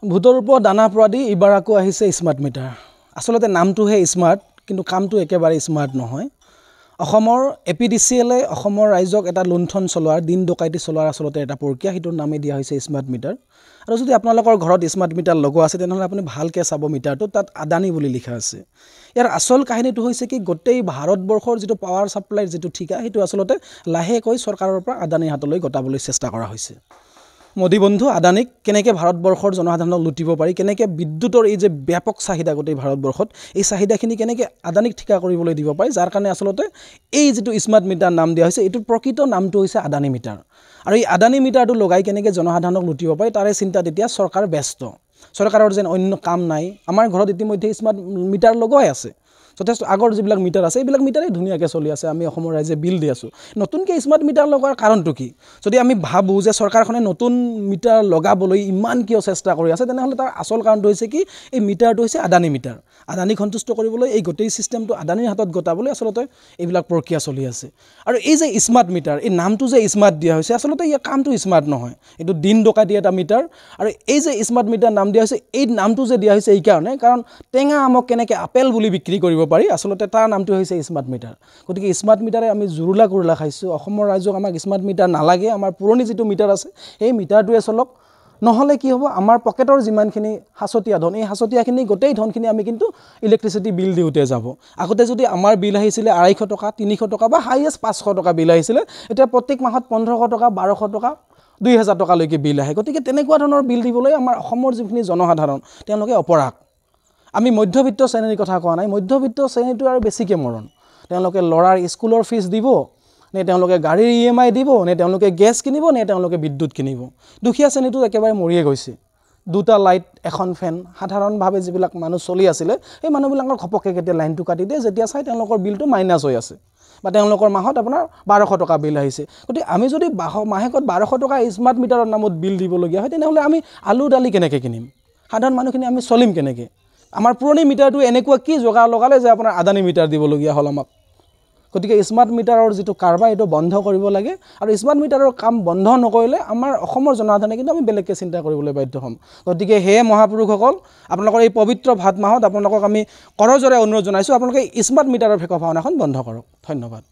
ভূতৰ ওপৰত দানা পৰা দি ইবাৰ আকৌ আহিছে স্মাৰ্ট মিটাৰ। আচলতে নামটোহে স্মাৰ্ট, কিন্তু কামটো একেবাৰে স্মাৰ্ট নহয়। অসমৰ APDCL অসমৰ ৰাইজক এটা লুণ্ঠন চলোৱাৰ, দিন ডকাইতি চলোৱাৰ আচলতে এটা প্ৰক্ৰিয়া, সেইটোৰ নামেই দিয়া হৈছে স্মাৰ্ট মিটাৰ। আৰু যদি আপোনালোকৰ ঘৰত স্মাৰ্ট মিটাৰ লগোৱা আছে তেনেহ'লে আপুনি ভালকৈ চাব মিটাৰটো, তাত আদানী বুলি লিখা আছে। ইয়াৰ আচল কাহিনীটো হৈছে কি, গোটেই ভাৰতবৰ্ষৰ যিটো পাৱাৰ ছাপ্লাইৰ যিটো ঠিকা, সেইটো আচলতে লাহেকৈ চৰকাৰৰ পৰা আদানীৰ হাতলৈ গতাবলৈ চেষ্টা কৰা হৈছে। মোদী বন্ধু আদানীক কেনেকৈ ভাৰতবৰ্ষৰ জনসাধাৰণক লুটিব পাৰি, কেনেকৈ বিদ্যুতৰ এই যে ব্যাপক চাহিদা গোটেই ভাৰতবৰ্ষত, এই চাহিদাখিনি কেনেকৈ আদানীক ঠিকা কৰিবলৈ দিব পাৰি, যাৰ কাৰণে আচলতে এই যিটো স্মাৰ্ট মিটাৰ নাম দিয়া হৈছে, এইটোৰ প্ৰকৃত নামটো হৈছে আদানী মিটাৰ। আৰু এই আদানী মিটাৰটো লগাই কেনেকৈ জনসাধাৰণক লুটিব পাৰি, তাৰে চিন্তাত এতিয়া চৰকাৰ ব্যস্ত। চৰকাৰৰ যেন অন্য কাম নাই। আমাৰ ঘৰত ইতিমধ্যে স্মাৰ্ট মিটাৰ লগোৱাই আছে। যথেষ্ট আগৰ যিবিলাক মিটাৰ আছে, এইবিলাক মিটাৰেই ধুনীয়াকৈ চলি আছে, আমি অসমৰ ৰাইজে বিল দি আছোঁ। নতুনকৈ স্মাৰ্ট মিটাৰ লগোৱাৰ কাৰণটো কি? যদি আমি ভাবোঁ যে চৰকাৰখনে নতুন মিটাৰ লগাবলৈ ইমান কিয় চেষ্টা কৰি আছে, তেনেহ'লে তাৰ আচল কাৰণটো হৈছে কি, এই মিটাৰটো হৈছে আদানী মিটাৰ। আদানীক সন্তুষ্ট কৰিবলৈ, এই গোটেই ছিষ্টেমটো আদানীৰ হাতত গতাবলৈ আচলতে এইবিলাক প্ৰক্ৰিয়া চলি আছে। আৰু এই যে স্মাৰ্ট মিটাৰ, এই নামটো যে স্মাৰ্ট দিয়া হৈছে, আচলতে ইয়াৰ কামটো স্মাৰ্ট নহয়, এইটো দিন ডকাইতি এটা মিটাৰ। আৰু এই যে স্মাৰ্ট মিটাৰ নাম দিয়া হৈছে, এই নামটো যে দিয়া হৈছে এইকাৰণে, কাৰণ টেঙা আমক কেনেকৈ আপেল বুলি বিক্ৰী কৰিব পাৰি, আচলতে তাৰ নামটো হৈছে স্মাৰ্ট মিটাৰ। গতিকে স্মাৰ্ট মিটাৰে আমি জুৰুলা কুৰুলা খাইছোঁ। অসমৰ ৰাইজক আমাক স্মাৰ্ট মিটাৰ নালাগে, আমাৰ পুৰণি যিটো মিটাৰ আছে সেই মিটাৰটোৱে চলক। নহ'লে কি হ'ব, আমাৰ পকেটৰ যিমানখিনি সাঁচতীয়া ধন, এই সাঁচতীয়াখিনি গোটেই ধনখিনি আমি কিন্তু ইলেক্ট্ৰিচিটি বিল দিওঁতে যাব। আগতে যদি আমাৰ বিল আহিছিলে 250 টকা, 300 টকা বা হাইয়েষ্ট 500 টকা বিল আহিছিলে, এতিয়া প্ৰত্যেক মাহত 1500 টকা, 1200 টকা, 2000 টকালৈকে বিল আহে। গতিকে তেনেকুৱা ধৰণৰ বিল দিবলৈ আমাৰ অসমৰ যিখিনি জনসাধাৰণ, তেওঁলোকে অপৰাগ। আমি মধ্যবিত্ত শ্ৰেণীৰ কথা কোৱা নাই, মধ্যবিত্ত শ্ৰেণীটো আৰু বেছিকৈ মৰণ। তেওঁলোকে ল'ৰাৰ স্কুলৰ ফিজ দিব, নে তেওঁলোকে গাড়ীৰ EMI দিব, নে তেওঁলোকে গেছ কিনিব, নে তেওঁলোকে বিদ্যুৎ কিনিব। দুখীয়া শ্ৰেণীটো একেবাৰে মৰিয়ে গৈছে। 2টা লাইট, 1খন ফেন, সাধাৰণভাৱে যিবিলাক মানুহ চলি আছিলে, সেই মানুহবিলাকৰ ঘপককৈ কেতিয়া লাইনটো কাটি দিয়ে, যেতিয়া চাই তেওঁলোকৰ বিলটো মাইনাছ হৈ আছে, বা তেওঁলোকৰ মাহত আপোনাৰ 1200 টকা বিল আহিছে। গতিকে আমি যদি মাহেকত 1200 টকা স্মাৰ্ট মিটাৰৰ নামত বিল দিবলগীয়া হয়, তেনেহ'লে আমি আলু দালি কেনেকৈ কিনিম? সাধাৰণ মানুহখিনি আমি চলিম কেনেকৈ? আমাৰ পুৰণি মিটাৰটো এনেকুৱা কি যোগাৰ লগালে যে আপোনাৰ আদানী মিটাৰ দিবলগীয়া হ'ল আমাক। গতিকে স্মাৰ্ট মিটাৰৰ যিটো কাৰবাৰ, এইটো বন্ধ কৰিব লাগে। আৰু স্মাৰ্ট মিটাৰৰ কাম বন্ধ নকৰিলে আমাৰ অসমৰ জনসাধাৰণে কিন্তু আমি বেলেগকৈ চিন্তা কৰিবলৈ বাধ্য হ'ম। গতিকে সেয়ে মহাপুৰুষসকল, আপোনালোকৰ এই পবিত্ৰ ভাদ মাহত আপোনালোকক আমি কৰজোৰে অনুৰোধ জনাইছোঁ, আপোনালোকে স্মাৰ্ট মিটাৰৰ ভেকভাওনাখন বন্ধ কৰক। ধন্যবাদ।